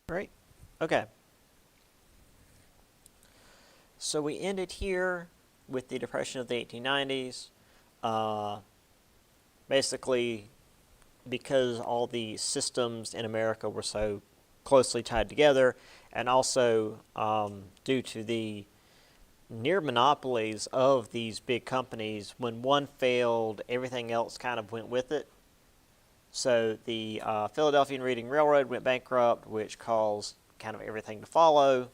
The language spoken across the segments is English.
Great. Okay. So we ended here with the Depression of the 1890s. Uh, Basically, because all the systems in America were so closely tied together, and also due to the near monopolies of these big companies, when one failed, everything else kind of went with it. So the Philadelphia and Reading Railroad went bankrupt, which caused kind of everything to follow.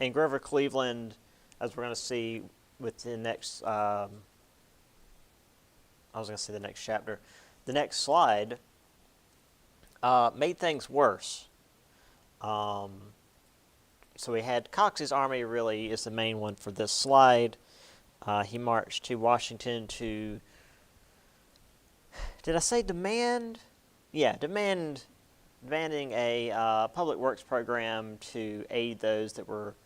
And Grover Cleveland, as we're going to see with the next, I was going to say the next chapter, the next slide, made things worse. Um, so we had Cox's army really is the main one for this slide. He marched to Washington to, did I say demand? Yeah, demanding a public works program to aid those that were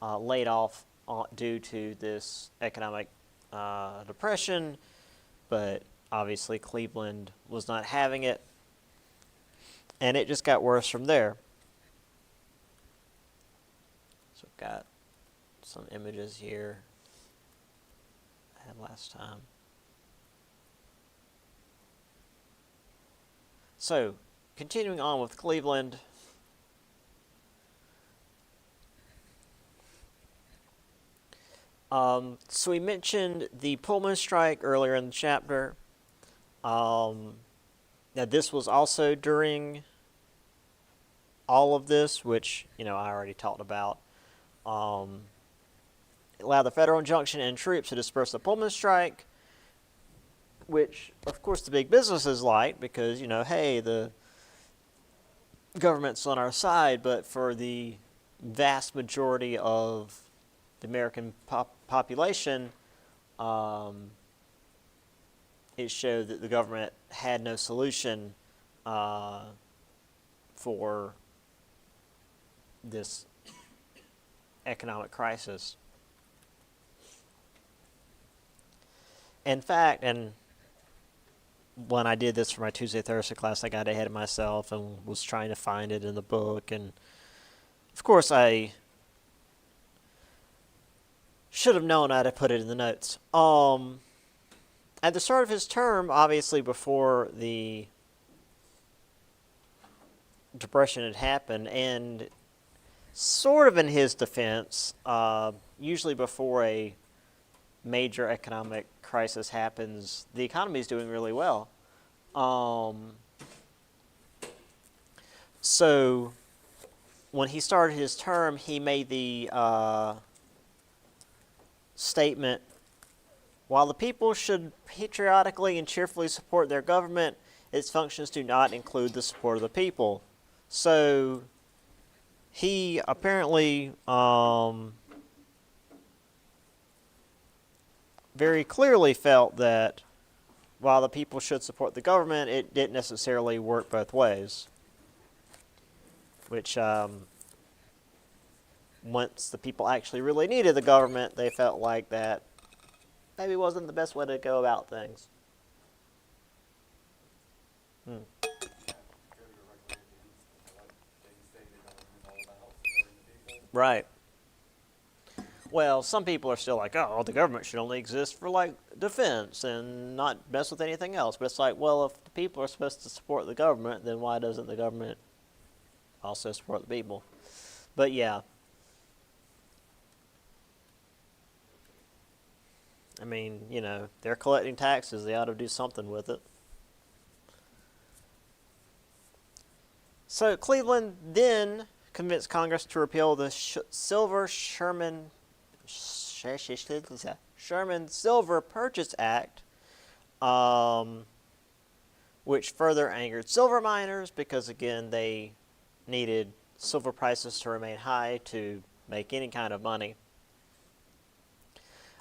laid off due to this economic depression, but obviously Cleveland was not having it, and it just got worse from there. So I've got some images here I had last time. So, continuing on with Cleveland, so we mentioned the Pullman strike earlier in the chapter. Now this was also during all of this, which I already talked about. It allowed the federal injunction and troops to disperse the Pullman strike, which of course the big businesses liked because hey, the government's on our side. But for the vast majority of the American population, it showed that the government had no solution for this economic crisis. In fact, and when I did this for my Tuesday Thursday class, I got ahead of myself and was trying to find it in the book, and of course I should have known I'd have put it in the notes. At the start of his term, obviously before the Depression had happened, and sort of in his defense, usually before a major economic crisis happens, the economy is doing really well. So when he started his term, he made the statement, while the people should patriotically and cheerfully support their government, its functions do not include the support of the people. So he apparently very clearly felt that while the people should support the government, it didn't necessarily work both ways. Which, once the people actually really needed the government, they felt like that maybe wasn't the best way to go about things. Right. Well, some people are still like, oh, the government should only exist for like defense and not mess with anything else. But it's like, well, if the people are supposed to support the government, then why doesn't the government also support the people? But yeah. I mean, they're collecting taxes. They ought to do something with it. So Cleveland then convinced Congress to repeal the Sherman Silver Purchase Act, which further angered silver miners because, again, they needed silver prices to remain high to make any kind of money.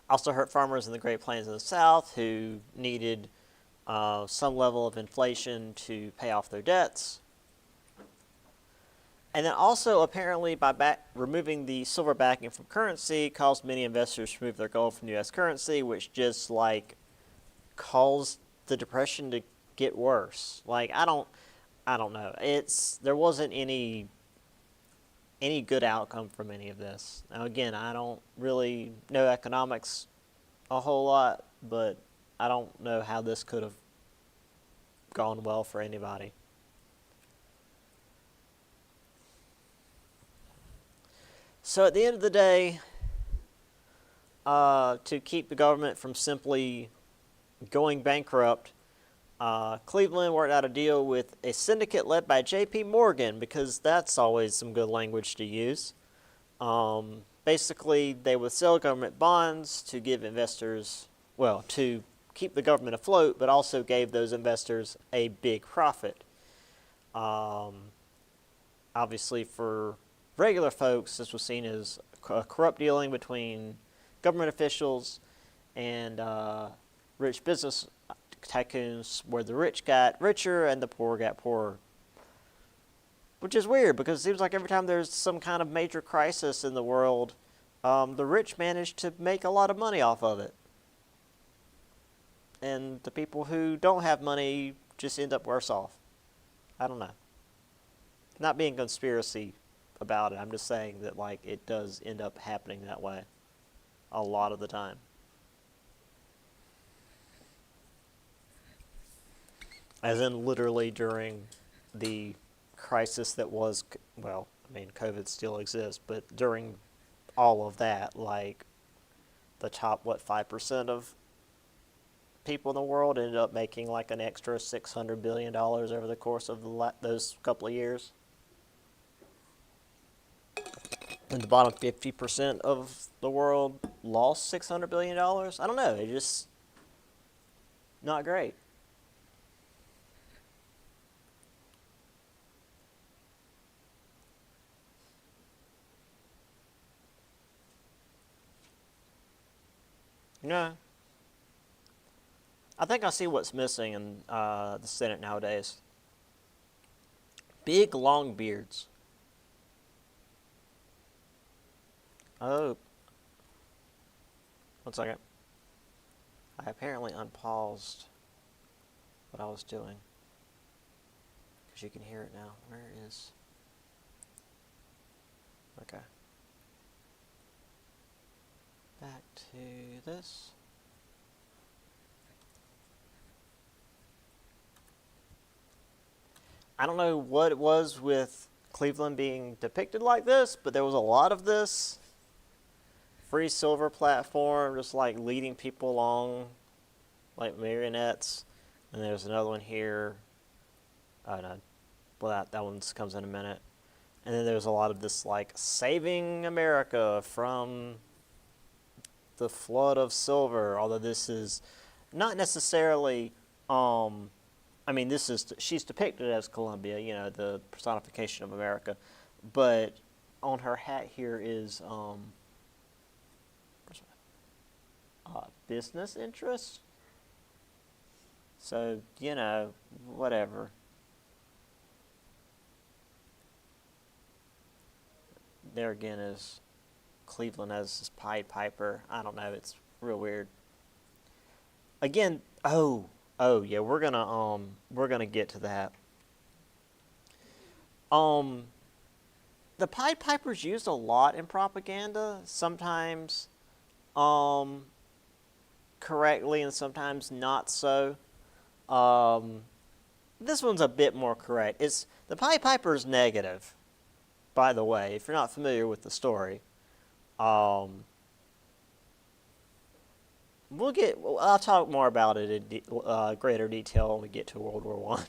Also hurt farmers in the Great Plains of the South who needed some level of inflation to pay off their debts. And then also, apparently, by removing the silver backing from currency, caused many investors to remove their gold from U.S. currency, which just, caused the Depression to get worse. Like I don't know. There wasn't any good outcome from any of this. Now again, I don't really know economics a whole lot, but I don't know how this could have gone well for anybody. So at the end of the day, to keep the government from simply going bankrupt, Cleveland worked out a deal with a syndicate led by J.P. Morgan, because that's always some good language to use. Basically, they would sell government bonds to give investors, well, to keep the government afloat, but also gave those investors a big profit. Obviously, for regular folks, this was seen as a corrupt dealing between government officials and rich business tycoons, where the rich got richer and the poor got poorer. Which is weird, because it seems like every time there's some kind of major crisis in the world, the rich manage to make a lot of money off of it. And the people who don't have money just end up worse off. I don't know. Not being conspiracy about it, I'm just saying that like it does end up happening that way a lot of the time. As in literally during the crisis that was, well, I mean, COVID still exists, but during all of that, like the top, 5% of people in the world ended up making like an extra $600 billion over the course of those couple of years. And the bottom 50% of the world lost $600 billion. I don't know. It's just not great. No. I think I see what's missing in the Senate nowadays. Big, long beards. Oh. 1 second. I apparently unpaused what I was doing, because you can hear it now. Where is... Okay. Back to this. I don't know what it was with Cleveland being depicted like this, but there was a lot of this. Free silver platform, just like leading people along like marionettes. And there's another one here. Oh no, well that one comes in a minute. And then there's a lot of this like saving America from the flood of silver, although this is not necessarily, I mean, she's depicted as Columbia, you know, the personification of America, but on her hat here is business interests. So, you know, whatever. There again is Cleveland as his Pied Piper. I don't know, it's real weird. Again, oh yeah, we're gonna get to that. The Pied Piper's used a lot in propaganda, sometimes correctly and sometimes not so. This one's a bit more correct. The Pied Piper's negative, by the way, if you're not familiar with the story. I'll talk more about it in greater detail when we get to World War One.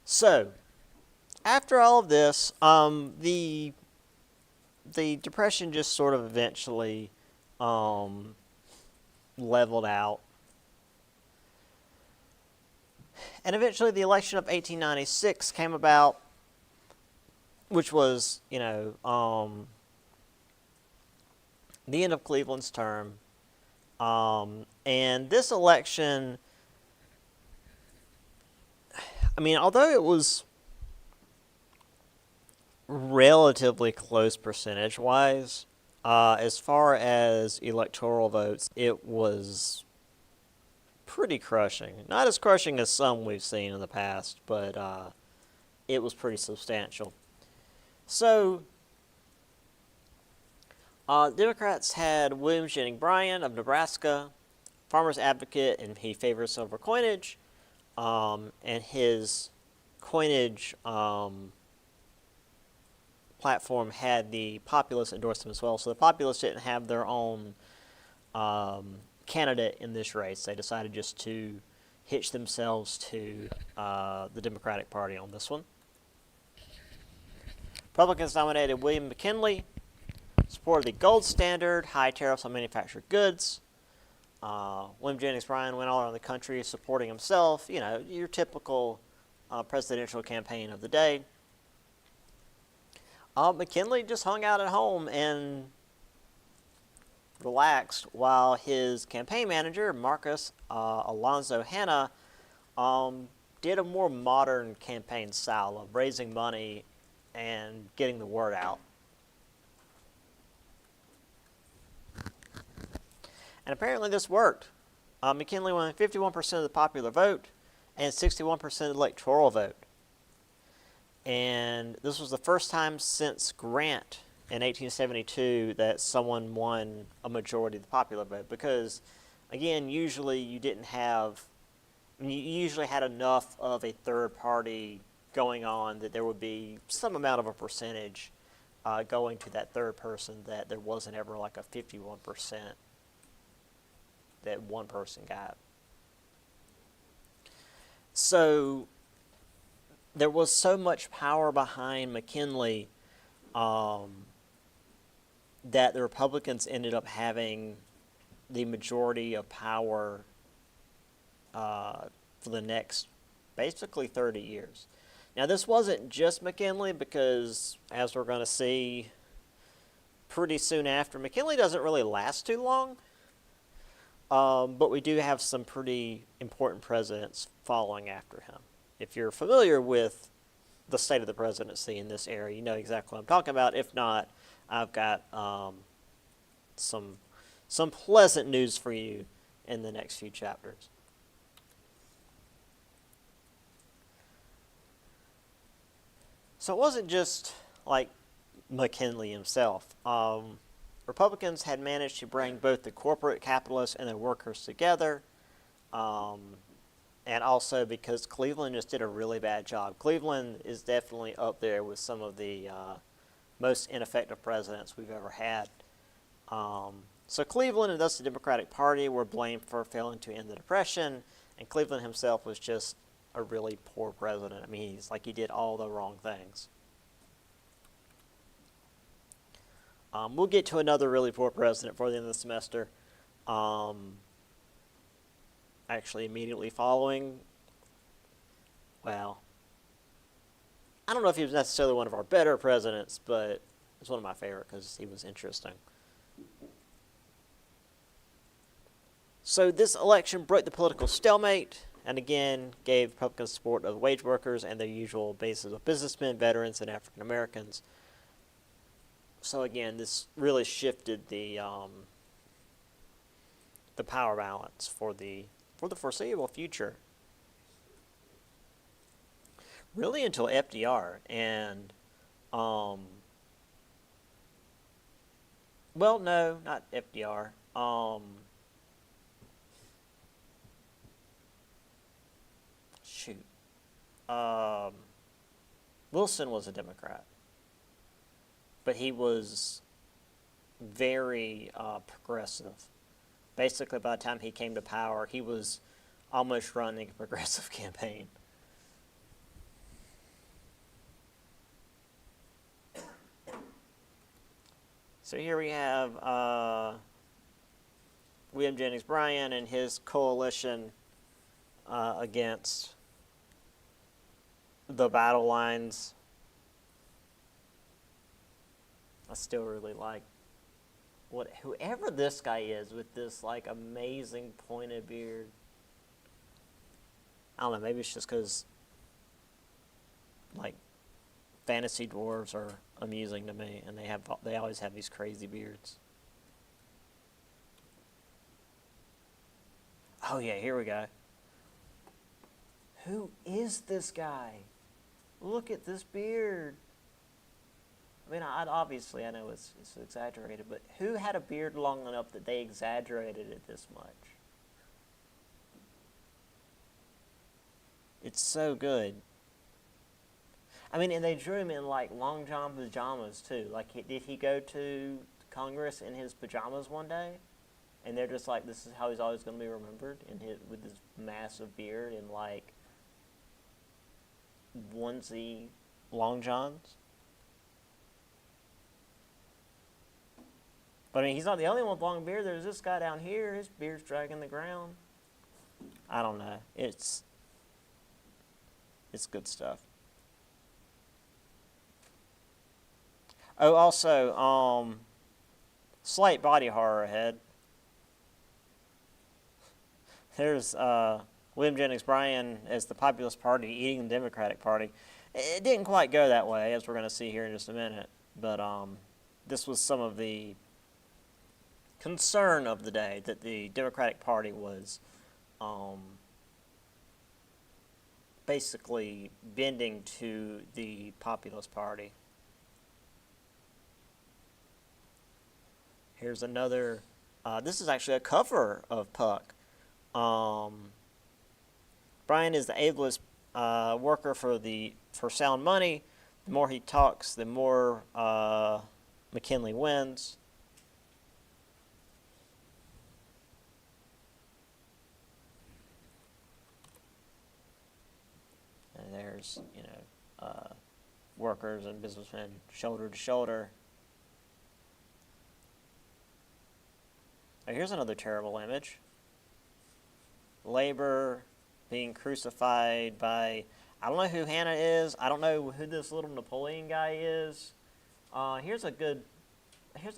So, after all of this, the Depression just sort of eventually leveled out. And eventually the election of 1896 came about, which was, you know, the end of Cleveland's term. And this election, I mean, although it was relatively close percentage-wise. As far as electoral votes, it was pretty crushing. Not as crushing as some we've seen in the past, but it was pretty substantial. So, Democrats had William Jennings Bryan of Nebraska, farmer's advocate, and he favors silver coinage. And his coinage platform had the populist endorse him as well. So the populists didn't have their own candidate in this race. They decided just to hitch themselves to the Democratic Party on this one. Republicans nominated William McKinley, supported the gold standard, high tariffs on manufactured goods. William Jennings Bryan went all around the country supporting himself. You know, your typical presidential campaign of the day. McKinley just hung out at home and relaxed while his campaign manager, Marcus Alonzo Hanna, did a more modern campaign style of raising money and getting the word out. And apparently this worked. McKinley won 51% of the popular vote and 61% of the electoral vote. And this was the first time since Grant in 1872 that someone won a majority of the popular vote. Because, again, usually you didn't have, you usually had enough of a third party going on that there would be some amount of a percentage going to that third person that there wasn't ever like a 51% that one person got. So there was so much power behind McKinley that the Republicans ended up having the majority of power for the next basically 30 years. Now, this wasn't just McKinley because, as we're going to see pretty soon after, McKinley doesn't really last too long. But we do have some pretty important presidents following after him. If you're familiar with the state of the presidency in this area, you know exactly what I'm talking about. If not, I've got some pleasant news for you in the next few chapters. So it wasn't just like McKinley himself. Republicans had managed to bring both the corporate capitalists and the workers together, and also because Cleveland just did a really bad job. Cleveland is definitely up there with some of the most ineffective presidents we've ever had. So Cleveland and thus the Democratic Party were blamed for failing to end the Depression, and Cleveland himself was just a really poor president. I mean, he did all the wrong things. We'll get to another really poor president for the end of the semester. Actually, immediately following, well, I don't know if he was necessarily one of our better presidents, but it's one of my favorite because he was interesting. So this election broke the political stalemate and again gave Republican support of wage workers and their usual bases of businessmen, veterans, and African Americans. So again, this really shifted the power balance for the foreseeable future. Really until FDR and well, no, not FDR. Wilson was a Democrat, but he was very progressive. Basically, by the time he came to power, he was almost running a progressive campaign. So here we have William Jennings Bryan and his coalition against the battle lines. I still really like whoever this guy is with this like amazing pointed beard. I don't know, maybe it's just because like fantasy dwarves are amusing to me, and they always have these crazy beards. Oh yeah, here we go. Who is this guy? Look at this beard. I mean, obviously I know it's exaggerated, but who had a beard long enough that they exaggerated it this much? It's so good. I mean, and they drew him in like long john pajamas too. Like, did he go to Congress in his pajamas one day? And they're just like, this is how he's always going to be remembered, with this massive beard and like onesie long johns. But I mean, he's not the only one with long beard. There's this guy down here. His beard's dragging the ground. I don't know. It's good stuff. Oh, also, slight body horror ahead. There's William Jennings Bryan as the Populist Party eating the Democratic Party. It didn't quite go that way, as we're going to see here in just a minute. But this was some of the concern of the day, that the Democratic Party was basically bending to the Populist Party. Here's another. This is actually a cover of Puck. Bryan is the ablest worker for Sound Money. The more he talks, the more McKinley wins. And there's, workers and businessmen shoulder to shoulder. Oh, here's another terrible image. Labor being crucified by, I don't know who Hannah is. I don't know who this little Napoleon guy is. Here's a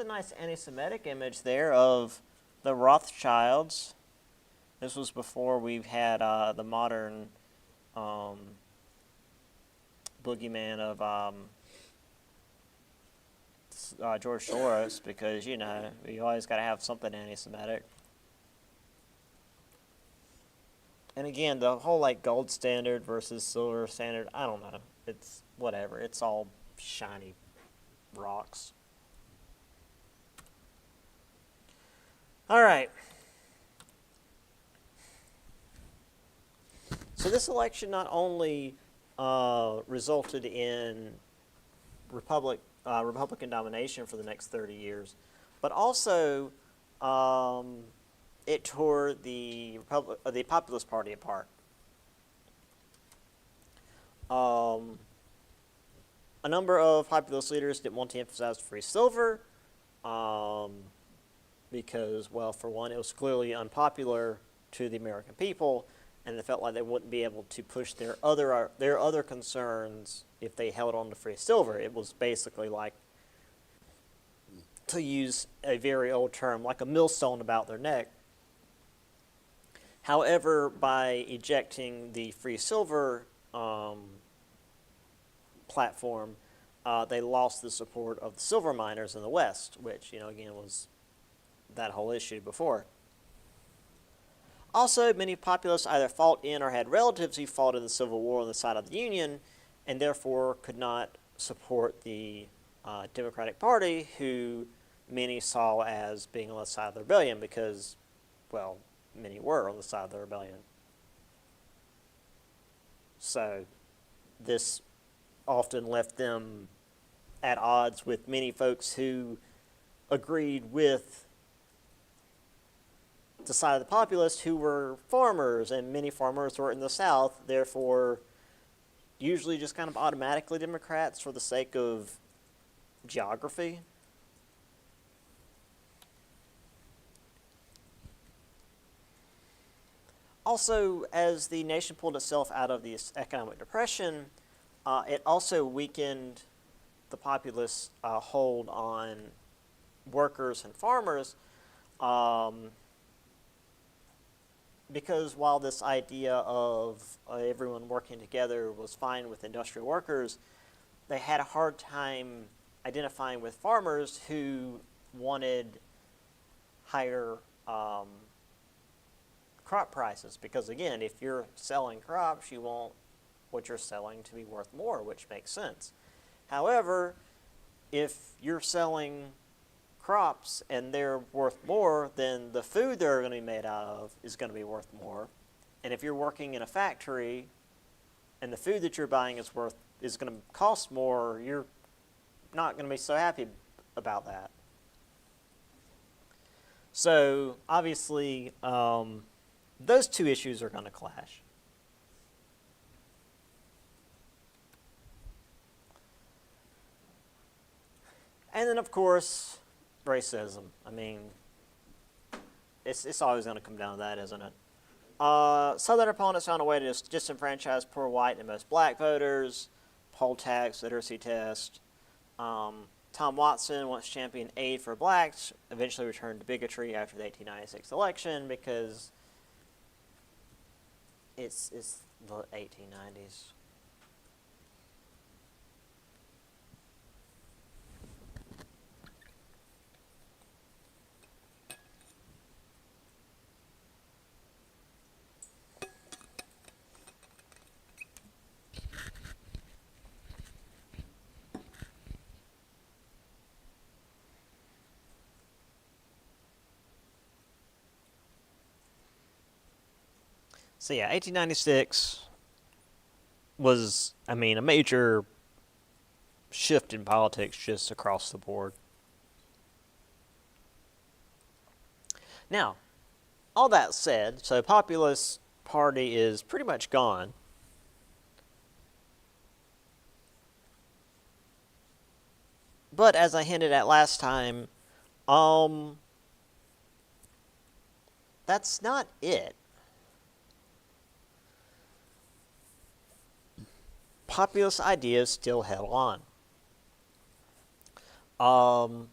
nice anti-Semitic image there of the Rothschilds. This was before we've had the modern boogeyman of George Soros, because, you always got to have something anti-Semitic. And again, the whole like gold standard versus silver standard, I don't know. It's whatever. It's all shiny rocks. All right. So this election not only resulted in Republican domination for the next 30 years, but also it tore the Populist Party apart. A number of populist leaders didn't want to emphasize free silver because, well, for one, it was clearly unpopular to the American people, and they felt like they wouldn't be able to push their other concerns if they held on to free silver. It was basically like, to use a very old term, like a millstone about their neck. However, by ejecting the free silver platform, they lost the support of the silver miners in the West, which, again, was that whole issue before. Also, many populists either fought in or had relatives who fought in the Civil War on the side of the Union, and therefore could not support the Democratic Party, who many saw as being on the side of the rebellion because, well, many were on the side of the rebellion. So this often left them at odds with many folks who agreed with the side of the populists, who were farmers, and many farmers were in the South, therefore usually just kind of automatically Democrats for the sake of geography. Also, as the nation pulled itself out of this economic depression, it also weakened the populist hold on workers and farmers, because while this idea of everyone working together was fine with industrial workers, they had a hard time identifying with farmers who wanted higher crop prices, because again, if you're selling crops, you want what you're selling to be worth more, which makes sense. However, if you're selling crops and they're worth more, then the food they're going to be made out of is going to be worth more. And if you're working in a factory and the food that you're buying is going to cost more, you're not going to be so happy about that. So obviously, those two issues are going to clash. And then, of course, racism. I mean, it's always going to come down to that, isn't it? Southern opponents found a way to disenfranchise poor white and most black voters, poll tax, literacy test. Tom Watson once championed aid for blacks, eventually returned to bigotry after the 1896 election because it's the 1890s. So yeah, 1896 was, I mean, a major shift in politics just across the board. Now, all that said, so Populist Party is pretty much gone. But as I hinted at last time, that's not it. Populist ideas still held on.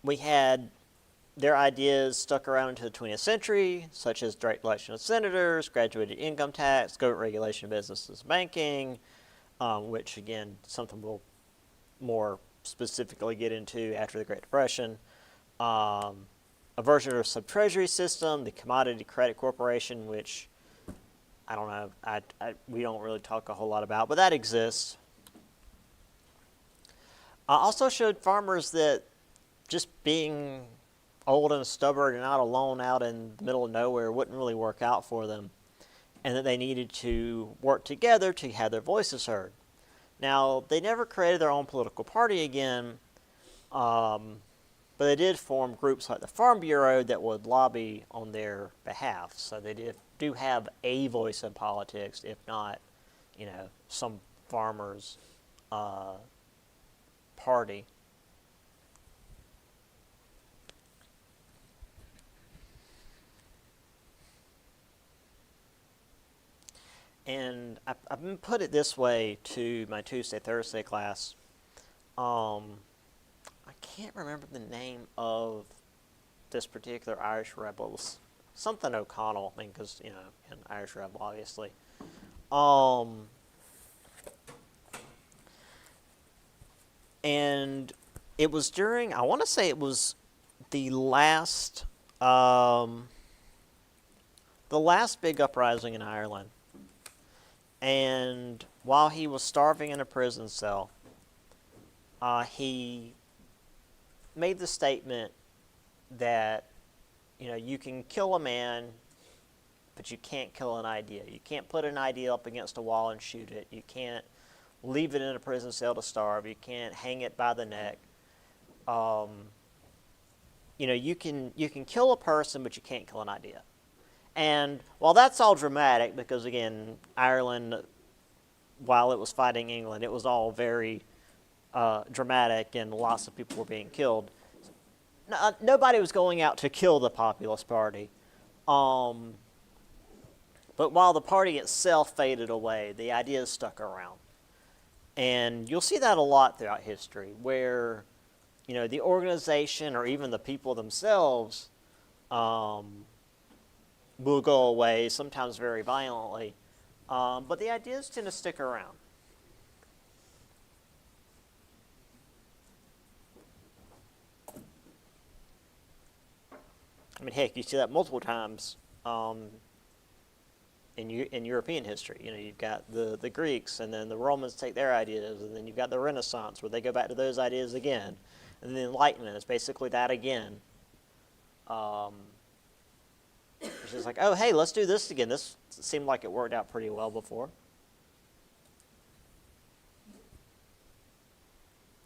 We had their ideas stuck around into the 20th century, such as direct election of senators, graduated income tax, government regulation of businesses and banking, which, again, something we'll more specifically get into after the Great Depression. A version of a sub-treasury system, the Commodity Credit Corporation, which I don't know, we don't really talk a whole lot about, but that exists. Also showed farmers that just being old and stubborn and not alone out in the middle of nowhere wouldn't really work out for them, and that they needed to work together to have their voices heard. Now, they never created their own political party again, but they did form groups like the Farm Bureau that would lobby on their behalf. So they do have a voice in politics, if not, some farmers' party. And I've been put it this way to my Tuesday, Thursday class. I can't remember the name of this particular Irish rebel. It was something O'Connell, I mean, because, an Irish rebel, obviously. And it was during, I want to say it was the last big uprising in Ireland. And while he was starving in a prison cell, he made the statement that, you can kill a man, but you can't kill an idea. You can't put an idea up against a wall and shoot it. You can't leave it in a prison cell to starve. You can't hang it by the neck. You can kill a person, but you can't kill an idea. And while that's all dramatic, because again, Ireland, while it was fighting England, it was all very dramatic and lots of people were being killed. Nobody was going out to kill the Populist Party. But while the party itself faded away, the ideas stuck around. And you'll see that a lot throughout history, where, the organization or even the people themselves will go away, sometimes very violently. But the ideas tend to stick around. I mean, heck, you see that multiple times in European history. You know, you've got the Greeks, and then the Romans take their ideas, and then you've got the Renaissance where they go back to those ideas again, and the Enlightenment is basically that again. It's just like, oh, hey, let's do this again. This seemed like it worked out pretty well before.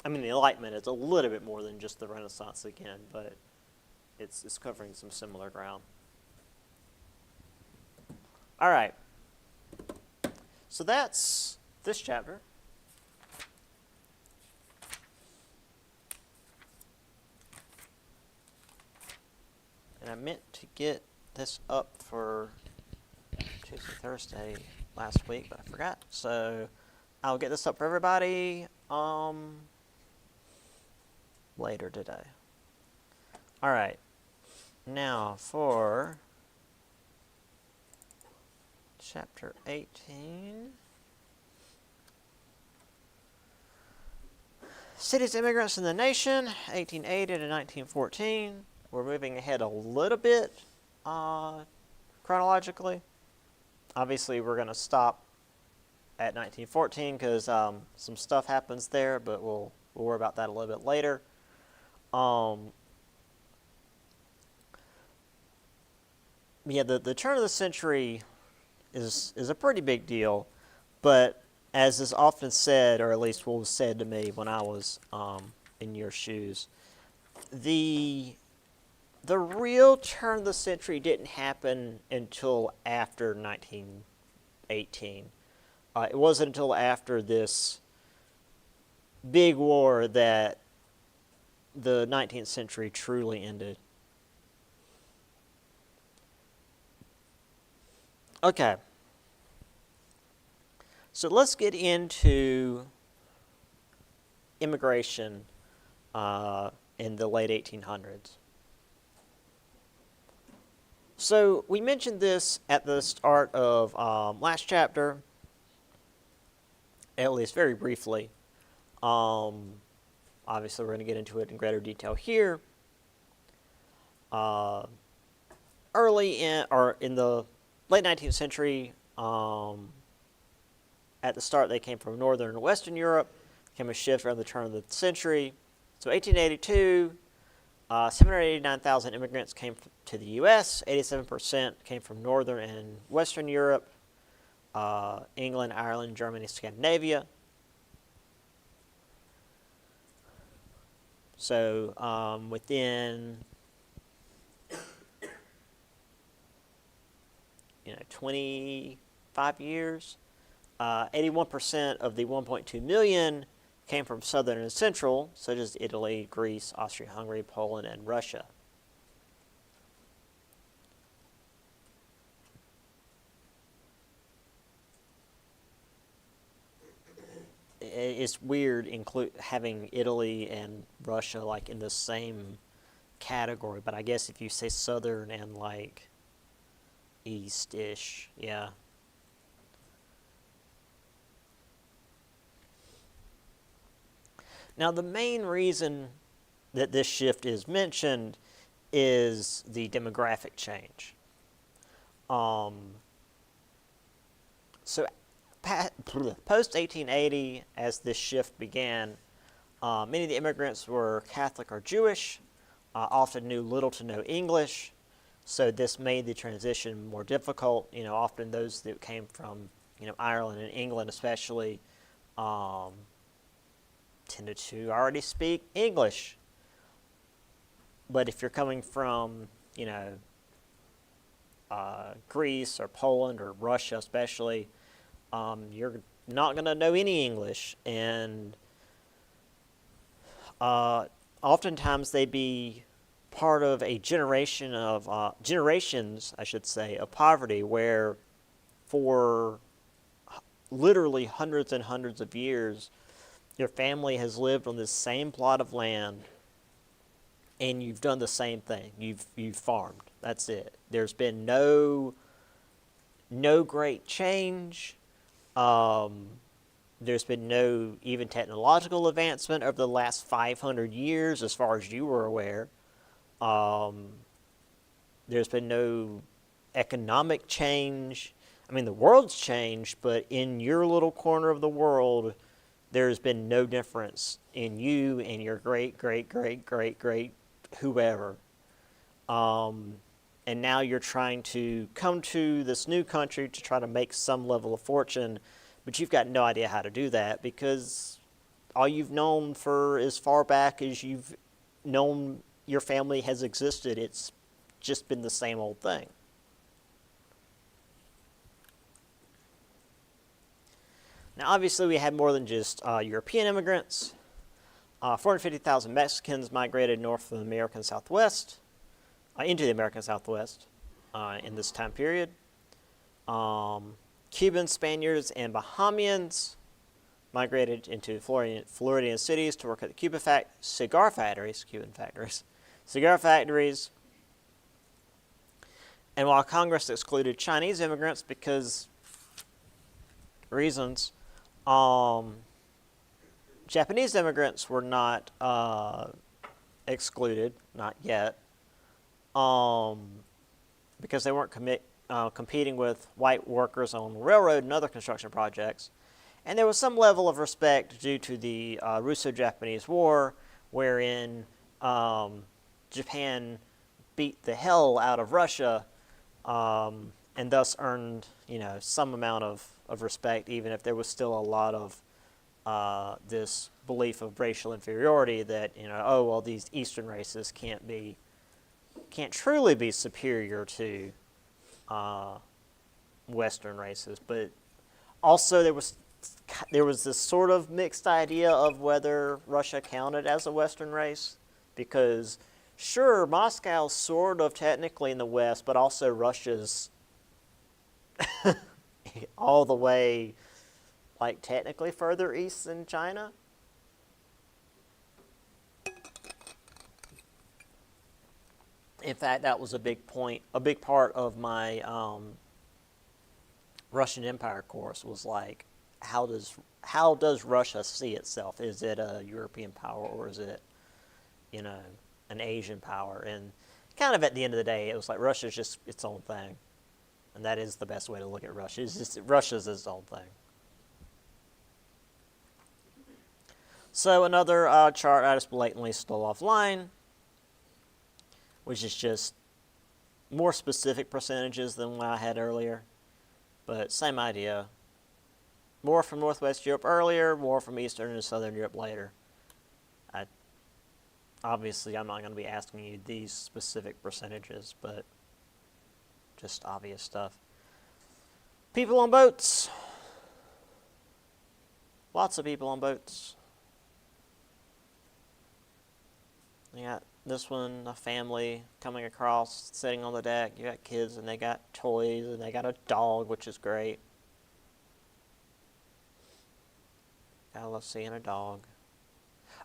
I mean, the Enlightenment is a little bit more than just the Renaissance again, but it's covering some similar ground. All right. So that's this chapter. And I meant to get this up for Tuesday, Thursday last week, but I forgot. So I'll get this up for everybody later today. All right. Now for chapter 18. Cities, Immigrants, in the Nation, 1880 to 1914. We're moving ahead a little bit chronologically. Obviously, we're going to stop at 1914 because some stuff happens there, but we'll worry about that a little bit later. Yeah, the turn of the century is a pretty big deal, but as is often said, or at least what was said to me when I was in your shoes, the real turn of the century didn't happen until after 1918. It wasn't until after this big war that the 19th century truly ended. Okay. So let's get into immigration in the late 1800s. So we mentioned this at the start of last chapter, at least very briefly. Obviously, we're going to get into it in greater detail here. Early in the late 19th century, at the start, they came from Northern and Western Europe. Came a shift around the turn of the century. So 1882, 789,000 immigrants came to the U.S. 87% came from Northern and Western Europe, England, Ireland, Germany, Scandinavia. So within 25 years, 81% of the 1.2 million came from Southern and Central, such as Italy, Greece, Austria-Hungary, Poland, and Russia. It's weird having Italy and Russia like in the same category, but I guess if you say Southern and like East-ish, yeah. Now, the main reason that this shift is mentioned is the demographic change. So, post-1880, as this shift began, many of the immigrants were Catholic or Jewish, often knew little to no English, so this made the transition more difficult. Often those that came from, Ireland and England especially, tended to already speak English. But if you're coming from, Greece or Poland or Russia especially, you're not going to know any English. And oftentimes they'd be part of a generations, I should say, of poverty where for literally hundreds and hundreds of years, your family has lived on this same plot of land, and you've done the same thing. You've farmed. That's it. There's been no great change. There's been no even technological advancement over the last 500 years, as far as you were aware. There's been no economic change. I mean, the world's changed, but in your little corner of the world, there's been no difference in you and your great, great, great, great, great whoever. And now you're trying to come to this new country to try to make some level of fortune, but you've got no idea how to do that because all you've known for as far back as you've known your family has existed, it's just been the same old thing. Now, obviously, we had more than just European immigrants. 450,000 Mexicans migrated north from the American Southwest, into the American Southwest in this time period. Cubans, Spaniards, and Bahamians migrated into Floridian cities to work at the Cuban cigar factories. And while Congress excluded Chinese immigrants because reasons, Japanese immigrants were not excluded, not yet, because they weren't competing with white workers on the railroad and other construction projects. And there was some level of respect due to the Russo-Japanese War, wherein Japan beat the hell out of Russia, and thus earned, some amount of respect, even if there was still a lot of this belief of racial inferiority that, these Eastern races can't truly be superior to Western races. But also there was this sort of mixed idea of whether Russia counted as a Western race, because sure, Moscow's sort of technically in the West, but also Russia's all the way, technically further east than China. In fact, that was a big part of my Russian Empire course was how does Russia see itself? Is it a European power or is it, an Asian power? And kind of at the end of the day, it was like Russia's just its own thing. And that is the best way to look at Russia. Russia's its own thing. So another chart I just blatantly stole offline, which is just more specific percentages than what I had earlier. But same idea. More from Northwest Europe earlier, more from Eastern and Southern Europe later. Obviously, I'm not going to be asking you these specific percentages, but just obvious stuff. People on boats. Lots of people on boats. You got this one, a family coming across, sitting on the deck. You got kids, and they got toys, and they got a dog, which is great. I love seeing a dog.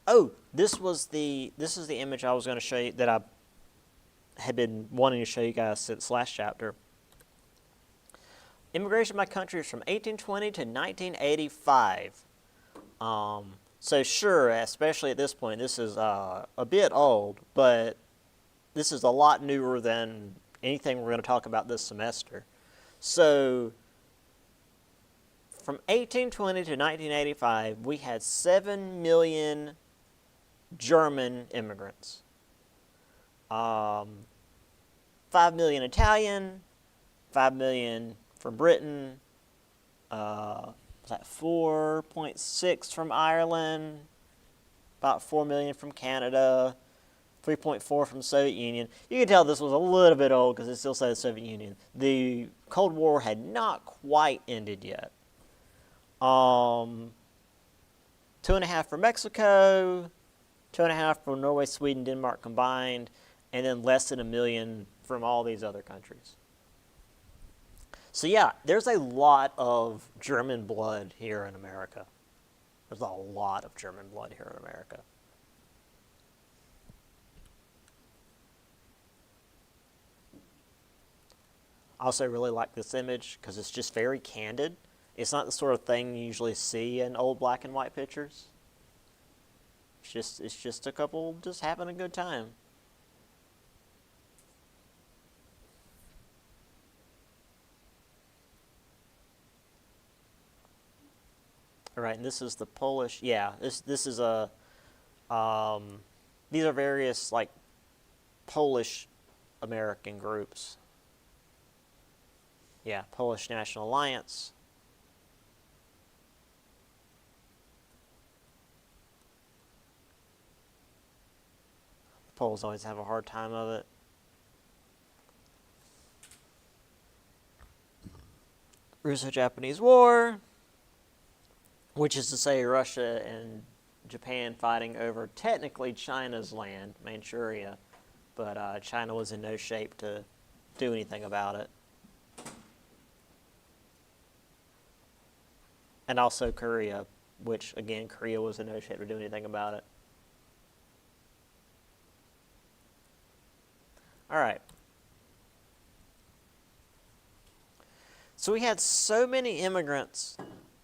Oh, this is the image I was going to show you that I had been wanting to show you guys since last chapter. Immigration by countries from 1820 to 1985. So sure, especially at this point, this is a bit old, but this is a lot newer than anything we're going to talk about this semester. So from 1820 to 1985, we had 7 million German immigrants. 5 million Italian, 5 million from Britain, was that 4.6 from Ireland, about 4 million from Canada, 3.4 from the Soviet Union. You can tell this was a little bit old because it still says Soviet Union. The Cold War had not quite ended yet. 2.5 from Mexico, 2.5 from Norway, Sweden, Denmark combined, and then less than 1 million from all these other countries. So yeah, there's a lot of German blood here in America. There's a lot of German blood here in America. I also really like this image because it's just very candid. It's not the sort of thing you usually see in old black and white pictures. It's just a couple just having a good time. All right, and this is the Polish. Yeah, this is a. These are various like Polish American groups. Yeah, Polish National Alliance. The Poles always have a hard time of it. Russo-Japanese War, which is to say Russia and Japan fighting over technically China's land, Manchuria, but China was in no shape to do anything about it. And also Korea, which again, Korea was in no shape to do anything about it. All right. So we had so many immigrants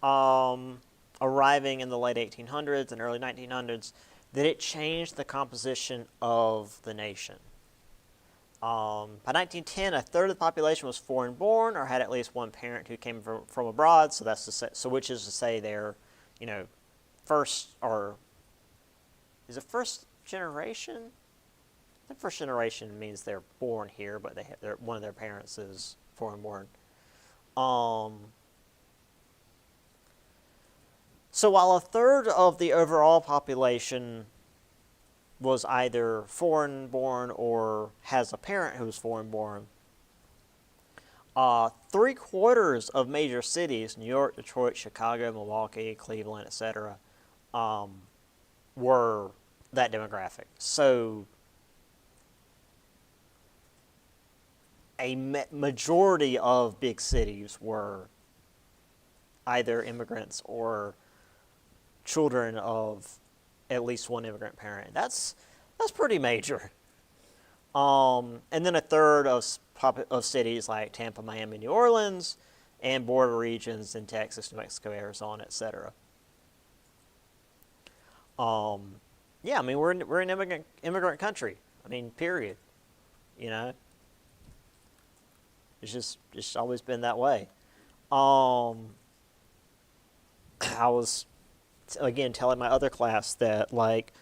arriving in the late 1800s and early 1900s that it changed the composition of the nation. By 1910, a third of the population was foreign-born or had at least one parent who came from abroad. So that's to say, so which is to say they're, first or is it first generation? I think first generation means they're born here, but one of their parents is foreign-born. So while a third of the overall population was either foreign-born or has a parent who's foreign-born, 3/4 of major cities, New York, Detroit, Chicago, Milwaukee, Cleveland, etc., were that demographic. So a majority of big cities were either immigrants or children of at least one immigrant parent. That's pretty major. And then a third of cities like Tampa, Miami, New Orleans, and border regions in Texas, New Mexico, Arizona, etc. Yeah, I mean we're an immigrant country. I mean, period. It's just always been that way. I was again telling my other class that like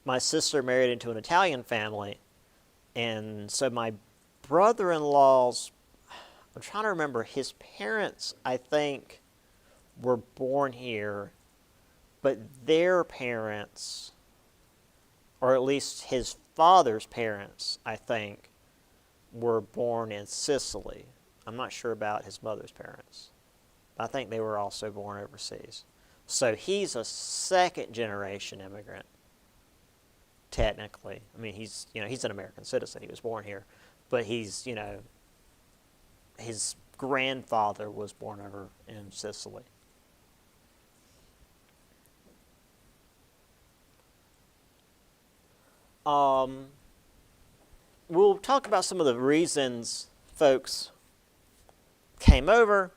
my sister married into an Italian family, and so my brother-in-law's, I'm trying to remember, his parents I think were born here, but their parents, or at least his father's parents, I think, were born in Sicily. I'm not sure about his mother's parents. I think they were also born overseas. So he's a second generation immigrant, technically. I mean, he's an American citizen. He was born here, but he's, his grandfather was born over in Sicily. We'll talk about some of the reasons folks came over.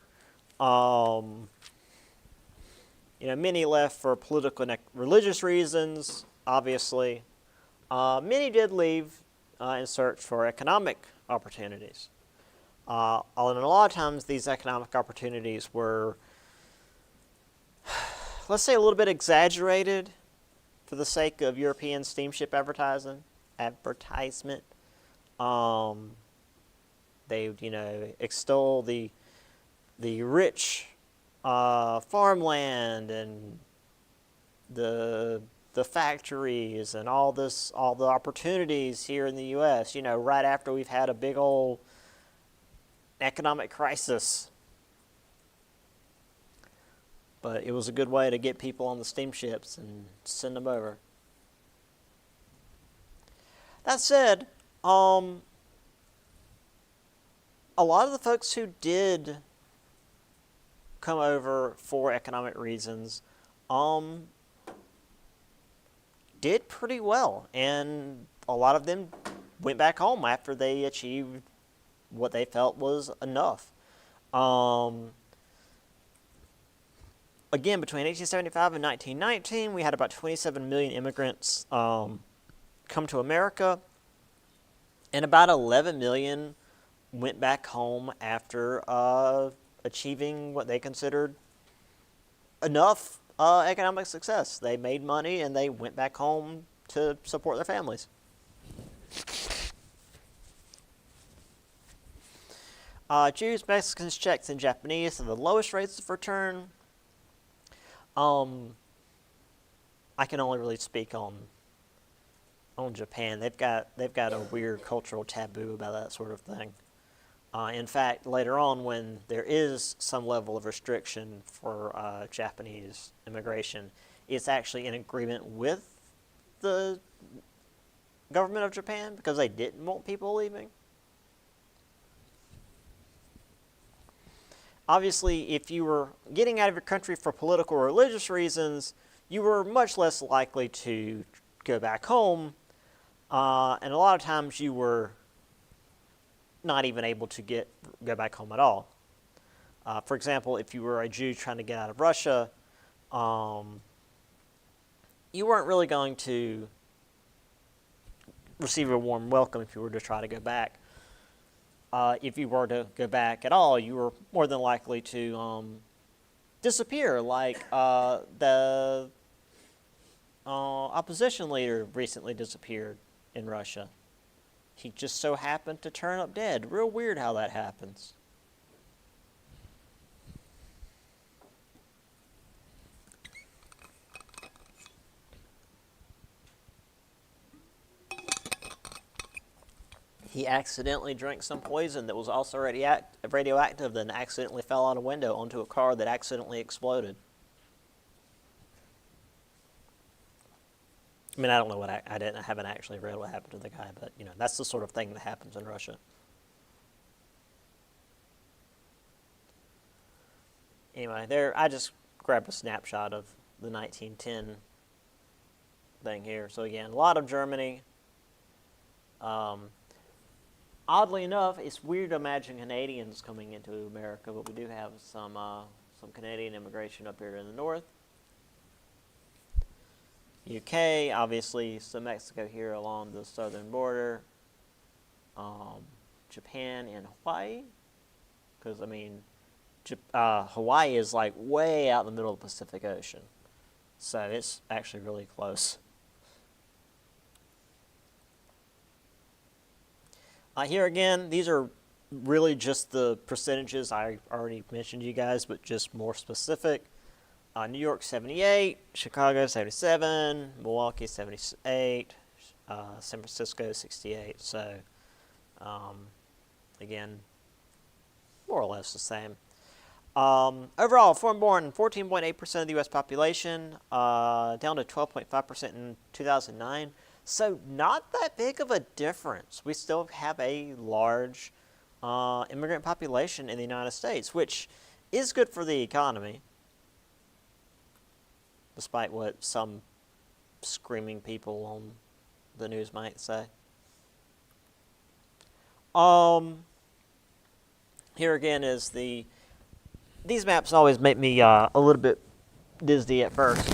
Many left for political and religious reasons, obviously. Many did leave in search for economic opportunities. And a lot of times these economic opportunities were, let's say, a little bit exaggerated for the sake of European steamship advertisement. They, extol the rich farmland and the factories and all the opportunities here in the U.S. Right after we've had a big old economic crisis. But it was a good way to get people on the steamships and send them over. That said, a lot of the folks who did come over for economic reasons did pretty well, and a lot of them went back home after they achieved what they felt was enough. Again, between 1875 and 1919, we had about 27 million immigrants come to America, and about 11 million went back home after achieving what they considered enough economic success. They made money and they went back home to support their families. Jews, Mexicans, Czechs, and Japanese have the lowest rates of return. I can only really speak on Japan. They've got a weird cultural taboo about that sort of thing. In fact, later on, when there is some level of restriction for Japanese immigration, it's actually in agreement with the government of Japan because they didn't want people leaving. Obviously, if you were getting out of your country for political or religious reasons, you were much less likely to go back home, and a lot of times you were not even able to go back home at all. For example, if you were a Jew trying to get out of Russia, you weren't really going to receive a warm welcome if you were to try to go back. If you were to go back at all, you were more than likely to disappear, like the opposition leader recently disappeared in Russia. He just so happened to turn up dead. Real weird how that happens. He accidentally drank some poison that was also radioactive, then accidentally fell out a window onto a car that accidentally exploded. I mean, I don't know I haven't actually read what happened to the guy, but that's the sort of thing that happens in Russia. Anyway, I just grabbed a snapshot of the 1910 thing here. So again, a lot of Germany. Oddly enough, it's weird to imagine Canadians coming into America, but we do have some Canadian immigration up here in the north. UK, obviously, some Mexico here along the southern border. Japan and Hawaii, because Hawaii is like way out in the middle of the Pacific Ocean, so it's actually really close. Here again, these are really just the percentages I already mentioned to you guys, but just more specific. New York 78, Chicago 77, Milwaukee 78, San Francisco 68. So, again, more or less the same. Overall, foreign-born, 14.8% of the U.S. population, down to 12.5% in 2009. So not that big of a difference. We still have a large immigrant population in the United States, which is good for the economy, despite what some screaming people on the news might say. Here again is these maps always make me a little bit dizzy at first.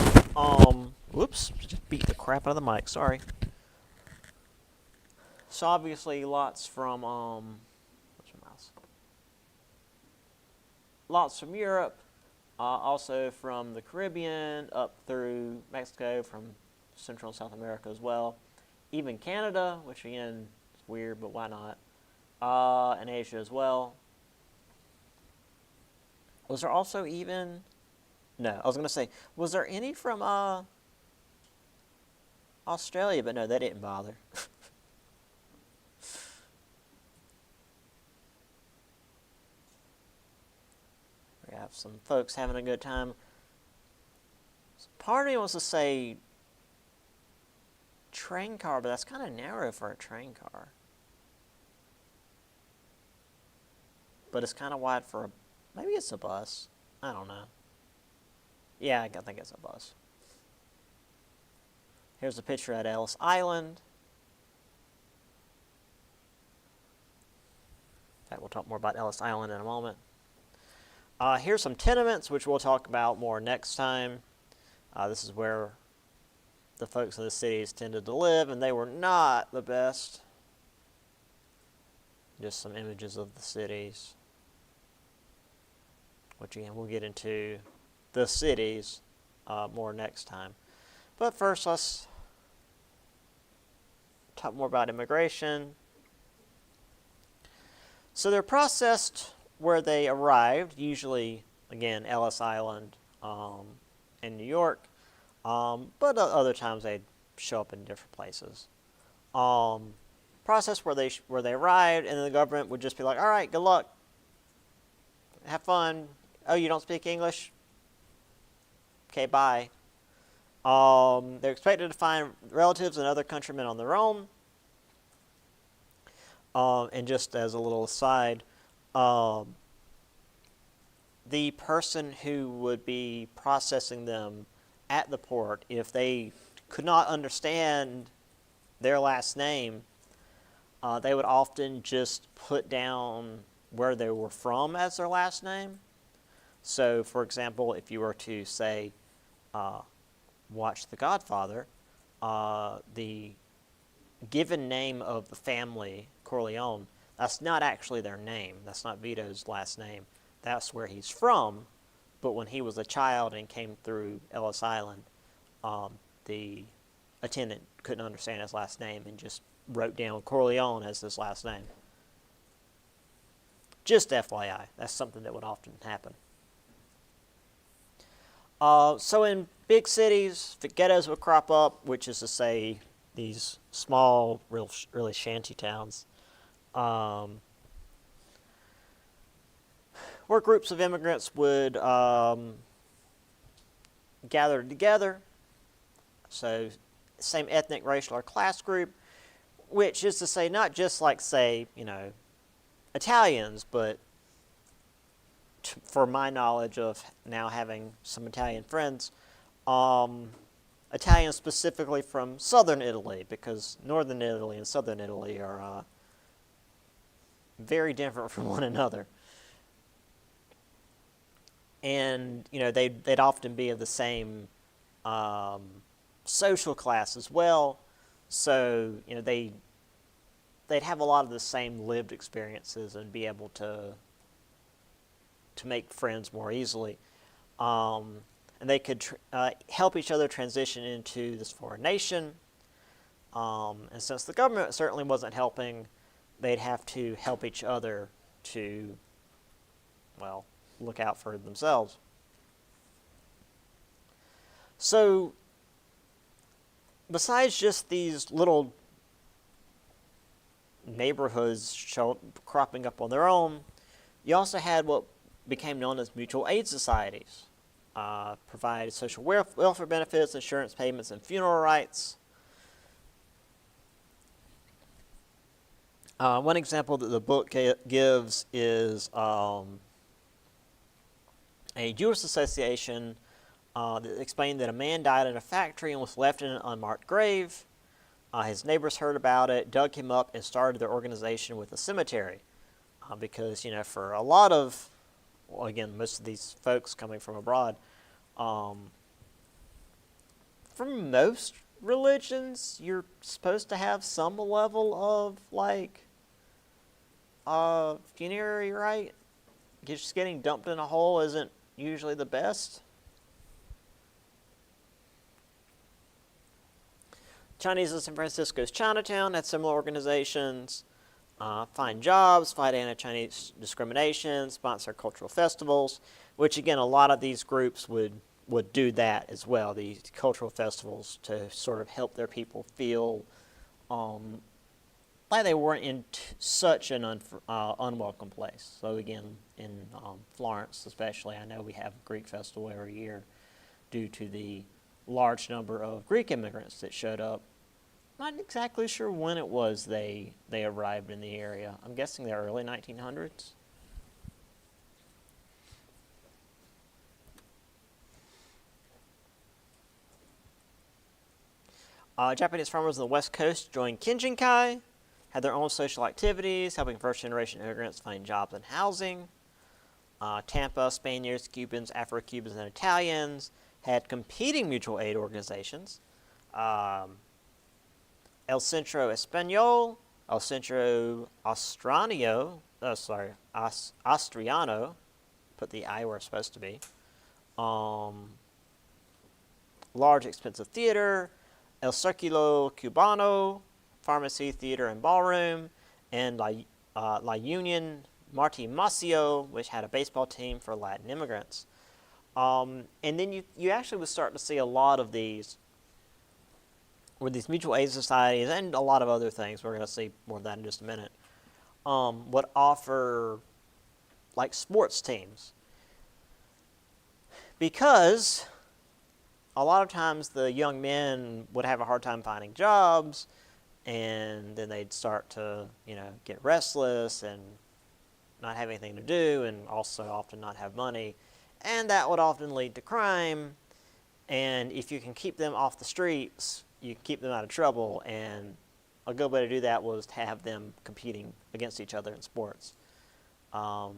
Whoops, just beat the crap out of the mic, sorry. So obviously lots from, where's my mouse? Lots from Europe, also from the Caribbean, up through Mexico, from Central and South America as well. Even Canada, which again is weird, but why not? And Asia as well. Was there also even, no, I was going to say, was there any from Australia? But no, they didn't bother. We have some folks having a good time. Part of me wants to say train car, but that's kind of narrow for a train car. But it's kind of wide for a, maybe it's a bus. I don't know. Yeah, I think it's a bus. Here's a picture at Ellis Island. In fact, we'll talk more about Ellis Island in a moment. Here's some tenements, which we'll talk about more next time. This is where the folks in the cities tended to live, and they were not the best. Just some images of the cities, which again we'll get into the cities more next time. But first, let's talk more about immigration. So they're processed where they arrived, usually, again, Ellis Island in New York, but other times they'd show up in different places. Process where they arrived, and then the government would just be like, all right, good luck, have fun. Oh, you don't speak English? Okay, bye. They're expected to find relatives and other countrymen on their own. And just as a little aside, the person who would be processing them at the port, if they could not understand their last name, they would often just put down where they were from as their last name. So, for example, if you were to say, watch The Godfather, the given name of the family, Corleone, that's not actually their name. That's not Vito's last name. That's where he's from. But when he was a child and came through Ellis Island, the attendant couldn't understand his last name and just wrote down Corleone as his last name. Just FYI, that's something that would often happen. So in big cities, the ghettos would crop up, which is to say these small, really shanty towns, where groups of immigrants would gather together. So same ethnic, racial, or class group, which is to say not just like, say, Italians, but for my knowledge of now having some Italian friends, Italians specifically from southern Italy, because northern Italy and southern Italy are very different from one another. And, they'd often be of the same social class as well. So, they'd have a lot of the same lived experiences and be able to make friends more easily. And they could help each other transition into this foreign nation. And since the government certainly wasn't helping, they'd have to help each other to, look out for themselves. So, besides just these little neighborhoods cropping up on their own, you also had what became known as mutual aid societies. Provide social welfare benefits, insurance payments, and funeral rights. One example that the book gives is a Jewish association that explained that a man died in a factory and was left in an unmarked grave. His neighbors heard about it, dug him up, and started their organization with a cemetery. Because, for a lot of, most of these folks coming from abroad, from most religions, you're supposed to have some level of, funerary right. Just getting dumped in a hole isn't usually the best. Chinese in San Francisco's Chinatown had similar organizations. Find jobs, fight anti-Chinese discrimination, sponsor cultural festivals, which again, a lot of these groups would do that as well, these cultural festivals, to sort of help their people feel like they weren't in such an unwelcome place. So again, in Florence especially, I know we have a Greek festival every year due to the large number of Greek immigrants that showed up. Not exactly sure when it was they arrived in the area. I'm guessing the early 1900s. Japanese farmers on the West Coast joined Kinjinkai, had their own social activities, helping first-generation immigrants find jobs and housing. Tampa, Spaniards, Cubans, Afro-Cubans, and Italians had competing mutual aid organizations. El Centro Español, El Centro Austriano, put the I where it's supposed to be, large expensive theater, El Circulo Cubano, pharmacy, theater, and ballroom, and La Union Marti Macio, which had a baseball team for Latin immigrants. And then you actually would start to see a lot of these, where these mutual aid societies and a lot of other things, we're going to see more of that in just a minute, would offer like sports teams. Because a lot of times the young men would have a hard time finding jobs, and then they'd start to, get restless and not have anything to do, and also often not have money. And that would often lead to crime. And if you can keep them off the streets, you can keep them out of trouble. And a good way to do that was to have them competing against each other in sports. And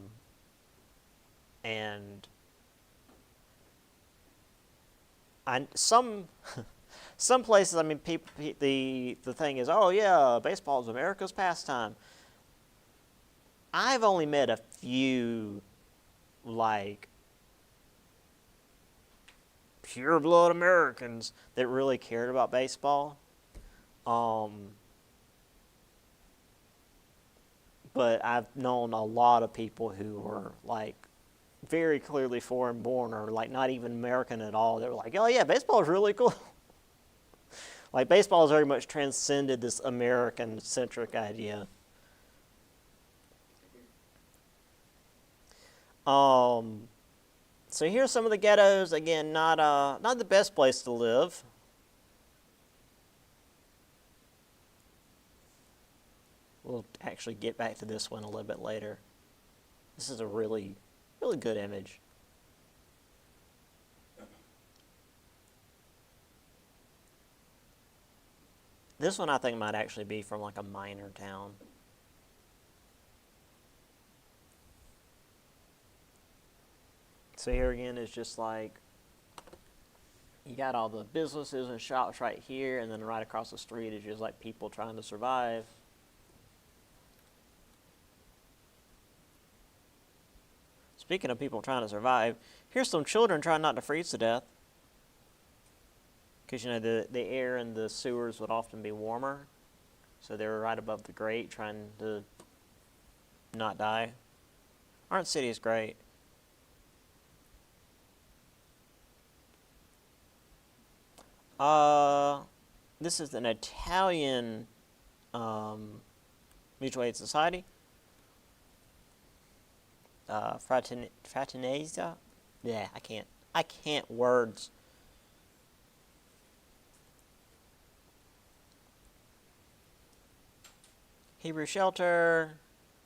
some places, I mean, people, the thing is, oh yeah, baseball is America's pastime. I've only met a few, like, pure blood Americans that really cared about baseball. But I've known a lot of people who were like very clearly foreign born, or like not even American at all. They were like, oh yeah, baseball is really cool. Like, baseball has very much transcended this American-centric idea. So here's some of the ghettos. Again, not the best place to live. We'll actually get back to this one a little bit later. This is a really, really good image. This one I think might actually be from like a minor town. So here again is just like, you got all the businesses and shops right here, and then right across the street is just like people trying to survive. Speaking of people trying to survive, here's some children trying not to freeze to death. Because, the air in the sewers would often be warmer. So they were right above the grate trying to not die. Orange City is great. This is an Italian mutual aid society. Fraternezza. Yeah, I can't words. Hebrew Shelter,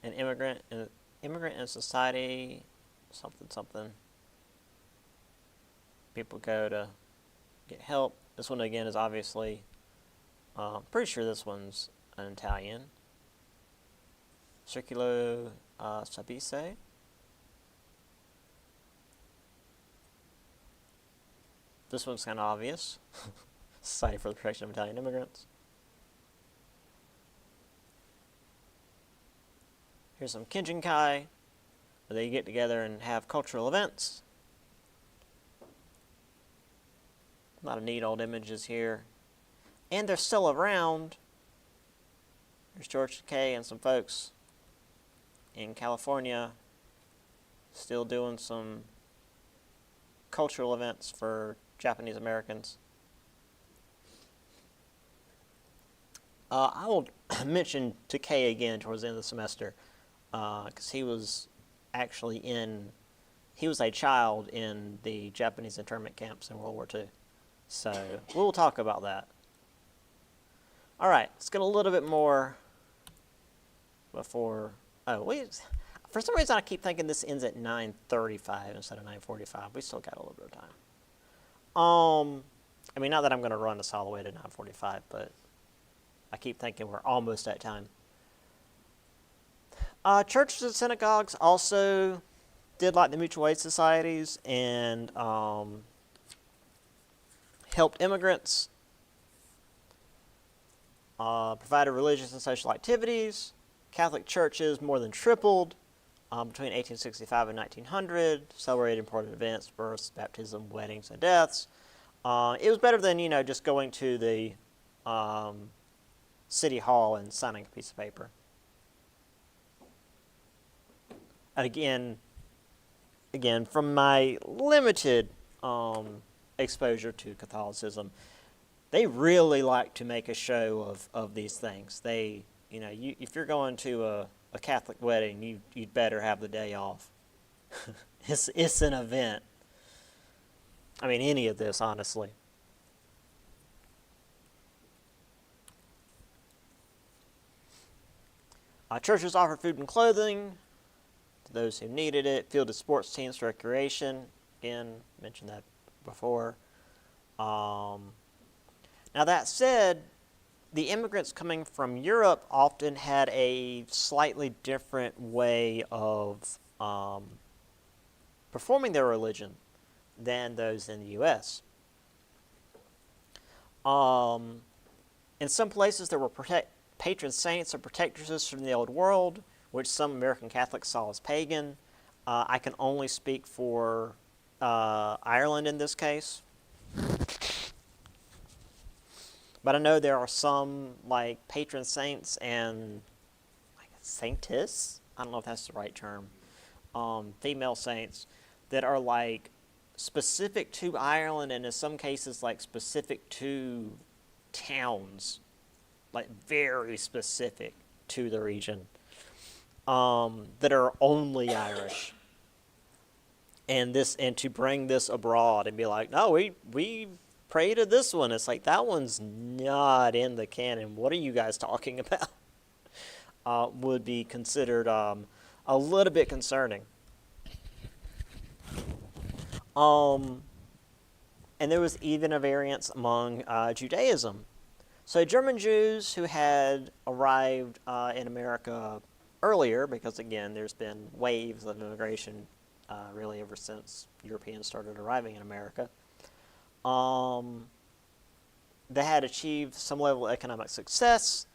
an immigrant in society, something. People go to get help. This one again is obviously, pretty sure this one's an Italian. Circulo Sabise. This one's kind of obvious. Society for the Protection of Italian Immigrants. Here's some Kinjinkai, where they get together and have cultural events. A lot of neat old images here. And they're still around. There's George Takei and some folks in California still doing some cultural events for Japanese Americans. I will mention Takei again towards the end of the semester, because he was actually he was a child in the Japanese internment camps in World War II. So we'll talk about that. All right, let's get a little bit more before. Oh, wait. For some reason, I keep thinking this ends at 9:35 instead of 9:45. We still got a little bit of time. I mean, not that I'm going to run this all the way to 9:45, but I keep thinking we're almost at time. Churches and synagogues also did like the mutual aid societies and helped immigrants, provided religious and social activities. Catholic churches more than tripled. between 1865 and 1900, celebrated important events, births, baptism, weddings, and deaths. It was better than, just going to the city hall and signing a piece of paper. And again, from my limited exposure to Catholicism, they really like to make a show of these things. They, if you're going to a Catholic wedding, you'd better have the day off. It's an event. I mean, any of this, honestly. Churches offered food and clothing to those who needed it. Fielded sports teams for recreation. Again, mentioned that before. Now that said, the immigrants coming from Europe often had a slightly different way of performing their religion than those in the U.S. In some places there were patron saints or protectoresses from the old world, which some American Catholics saw as pagan. I can only speak for Ireland in this case. But I know there are some, like, patron saints and saintess, I don't know if that's the right term, female saints that are, like, specific to Ireland, and in some cases, like, specific to towns, like, very specific to the region, that are only Irish. And to bring this abroad and be like, no, we pray to this one. It's like, that one's not in the canon. What are you guys talking about? Would be considered a little bit concerning. And there was even a variance among Judaism. So German Jews who had arrived in America earlier, because again, there's been waves of immigration really ever since Europeans started arriving in America. They had achieved some level of economic success,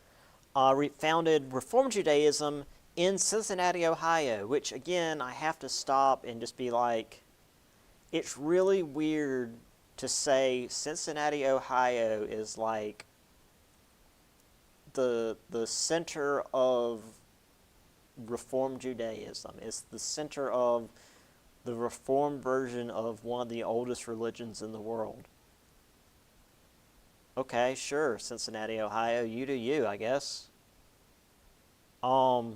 founded Reform Judaism in Cincinnati, Ohio, which again, I have to stop and just be like, it's really weird to say Cincinnati, Ohio is like the center of Reform Judaism. It's the center of the Reformed version of one of the oldest religions in the world. Okay, sure, Cincinnati, Ohio, you do you, I guess. So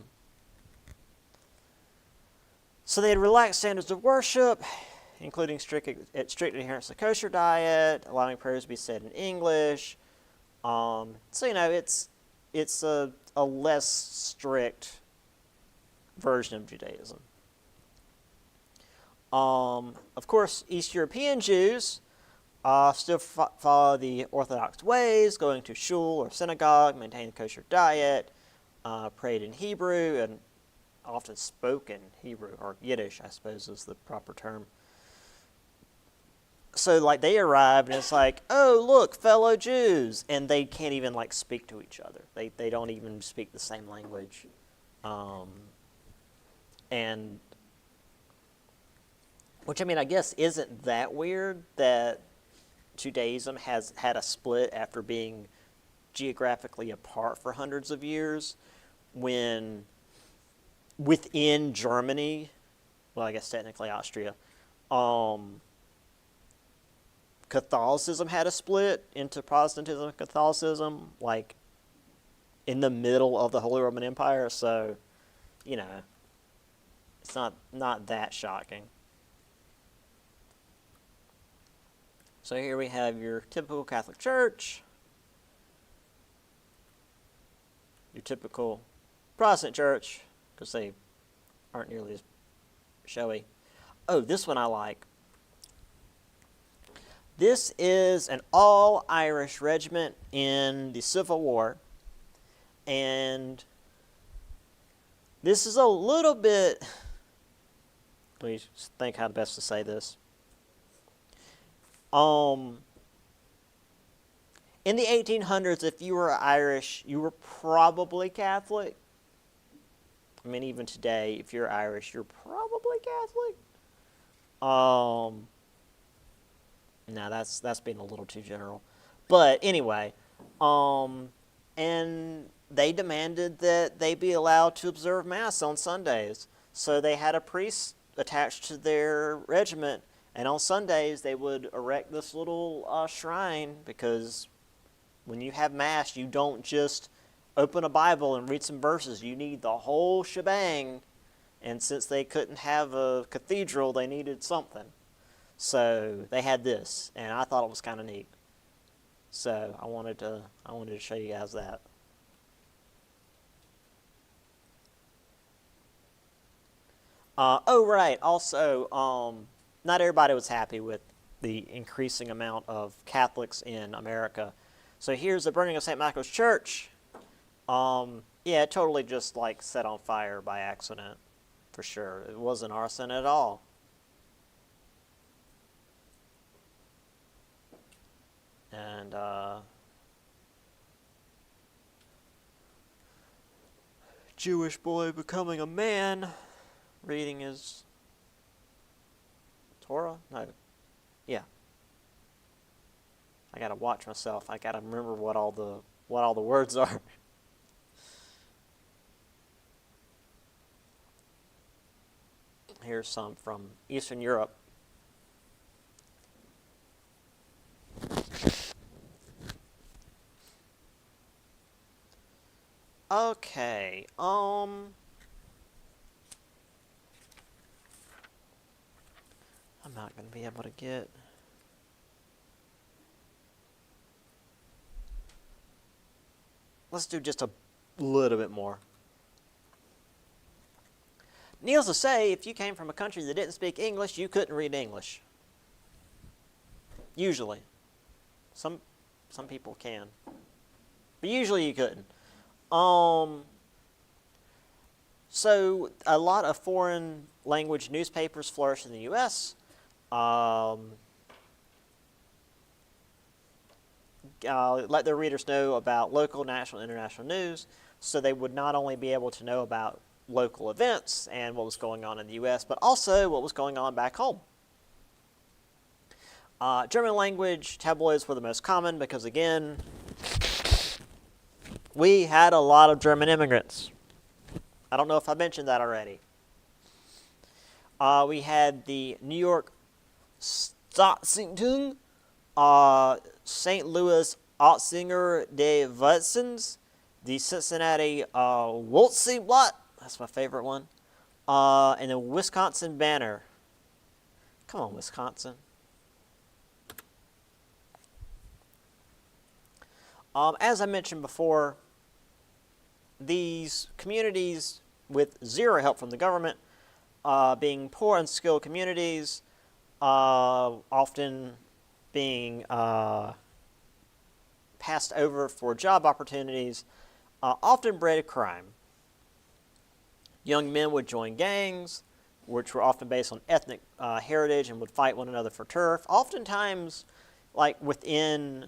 they had relaxed standards of worship, including strict adherence to kosher diet, allowing prayers to be said in English. So it's a less strict version of Judaism. Of course, East European Jews still follow the Orthodox ways, going to shul or synagogue, maintain a kosher diet, prayed in Hebrew, and often spoke in Hebrew, or Yiddish, I suppose is the proper term. So, like, they arrive, and it's like, oh, look, fellow Jews, and they can't even, like, speak to each other. They don't even speak the same language. And which, I mean, I guess isn't that weird that Judaism has had a split after being geographically apart for hundreds of years, when within Germany, well, I guess technically Austria, Catholicism had a split into Protestantism and Catholicism, like, in the middle of the Holy Roman Empire, so, it's not that shocking. So here we have your typical Catholic Church, your typical Protestant Church, because they aren't nearly as showy. Oh, this one I like. This is an all-Irish regiment in the Civil War, and this is a little bit, let me think how best to say this. In the 1800s, if you were Irish, you were probably Catholic. I mean, even today, if you're Irish, you're probably Catholic. Um, no, that's being a little too general. But anyway, um, and they demanded that they be allowed to observe Mass on Sundays. So they had a priest attached to their regiment, and on Sundays they would erect this little shrine, because when you have Mass, you don't just open a Bible and read some verses. You need the whole shebang. And since they couldn't have a cathedral, they needed something. So they had this, and I thought it was kind of neat. So I wanted to show you guys that. Oh, right. Also, not everybody was happy with the increasing amount of Catholics in America. So here's the burning of St. Michael's Church. Yeah, it totally just like set on fire by accident, for sure. It wasn't arson at all. And Jewish boy becoming a man, reading his Torah? No. Yeah. I gotta watch myself. I gotta remember what all the words are. Here's some from Eastern Europe. Okay. I'm not going to be able to get. Let's do just a little bit more. Needless to say, if you came from a country that didn't speak English, you couldn't read English. Usually. Some people can. But usually you couldn't. So a lot of foreign language newspapers flourished in the U.S. Let their readers know about local, national, and international news, so they would not only be able to know about local events and what was going on in the U.S., but also what was going on back home. German language tabloids were the most common because, again, we had a lot of German immigrants. I don't know if I mentioned that already. We had the New York Staatszeitung, St. Louis Oetzinger des Westens, the Cincinnati Wolzeblatt, that's my favorite one, and the Wisconsin Banner. Come on, Wisconsin. As I mentioned before, these communities with zero help from the government, being poor, unskilled communities, often being passed over for job opportunities, often bred crime. Young men would join gangs, which were often based on ethnic heritage, and would fight one another for turf, oftentimes like within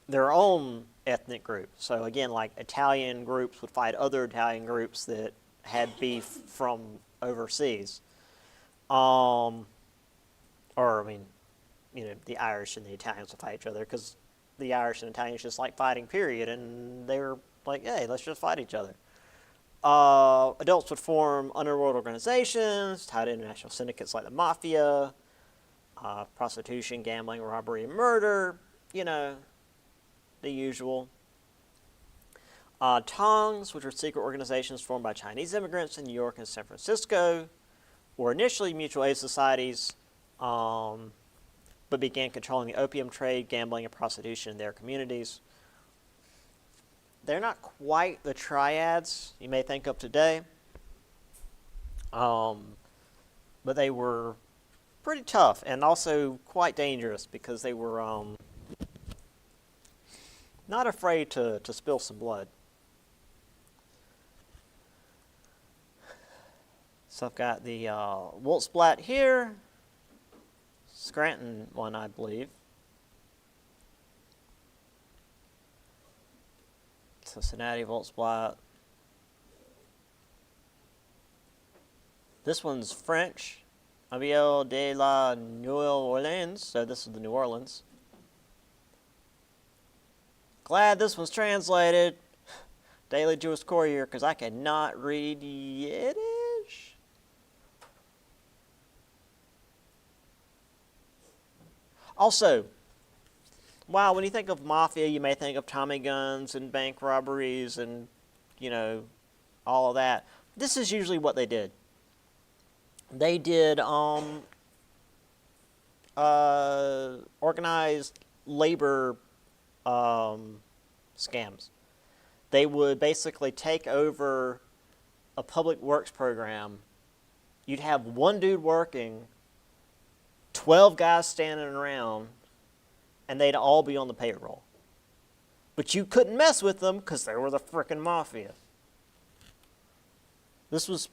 their own ethnic group. So again, like Italian groups would fight other Italian groups that had beef from overseas. Or, I mean, the Irish and the Italians would fight each other, because the Irish and Italians just like fighting, period. And they were like, hey, let's just fight each other. Adults would form underworld organizations tied to international syndicates like the mafia, prostitution, gambling, robbery, and murder, the usual. Tongs, which were secret organizations formed by Chinese immigrants in New York and San Francisco, were initially mutual aid societies, but began controlling the opium trade, gambling, and prostitution in their communities. They're not quite the triads you may think of today, but they were pretty tough and also quite dangerous, because they were not afraid to spill some blood. So I've got the Wolzeblatt here, Scranton one, I believe. Cincinnati Wolzeblatt. This one's French. Aviel de la New Orleans. So this is the New Orleans. Glad this one's translated. Daily Jewish Courier, because I cannot read Yiddish. Also, wow, when you think of mafia, you may think of Tommy guns and bank robberies and, all of that. This is usually what they did. They did organized labor scams. They would basically take over a public works program. You'd have one dude working, 12 guys standing around, and they'd all be on the payroll. But you couldn't mess with them because they were the frickin' mafia. This was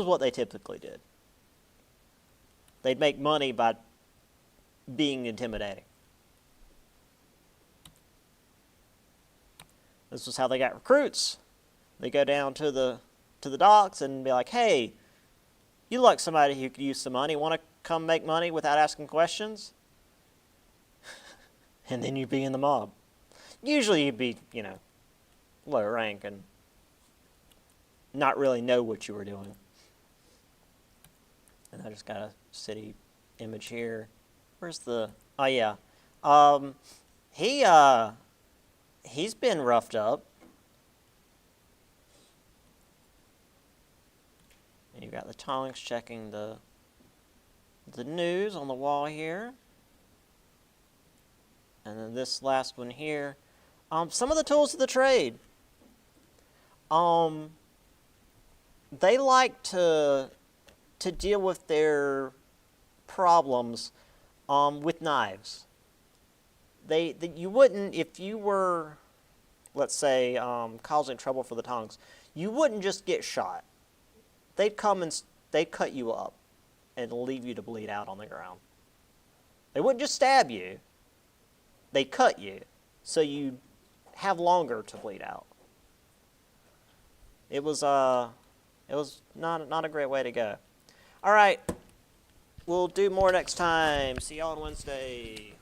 what they typically did. They'd make money by being intimidating. This was how they got recruits. They go down to the docks and be like, "Hey, you look like somebody who could use some money. Want to come make money without asking questions?" And then you'd be in the mob. Usually you'd be, low rank and not really know what you were doing. And I just got a city image here. Where's the... Oh, yeah. He's been roughed up. And you've got the Tonks checking the news on the wall here. And then this last one here. Some of the tools of the trade. They like to deal with their problems with knives. You wouldn't, if you were, let's say, causing trouble for the Tonks, you wouldn't just get shot. They'd come and they'd cut you up and leave you to bleed out on the ground. They wouldn't just stab you. They'd cut you so you have longer to bleed out. It was not a great way to go. All right, we'll do more next time. See y'all on Wednesday.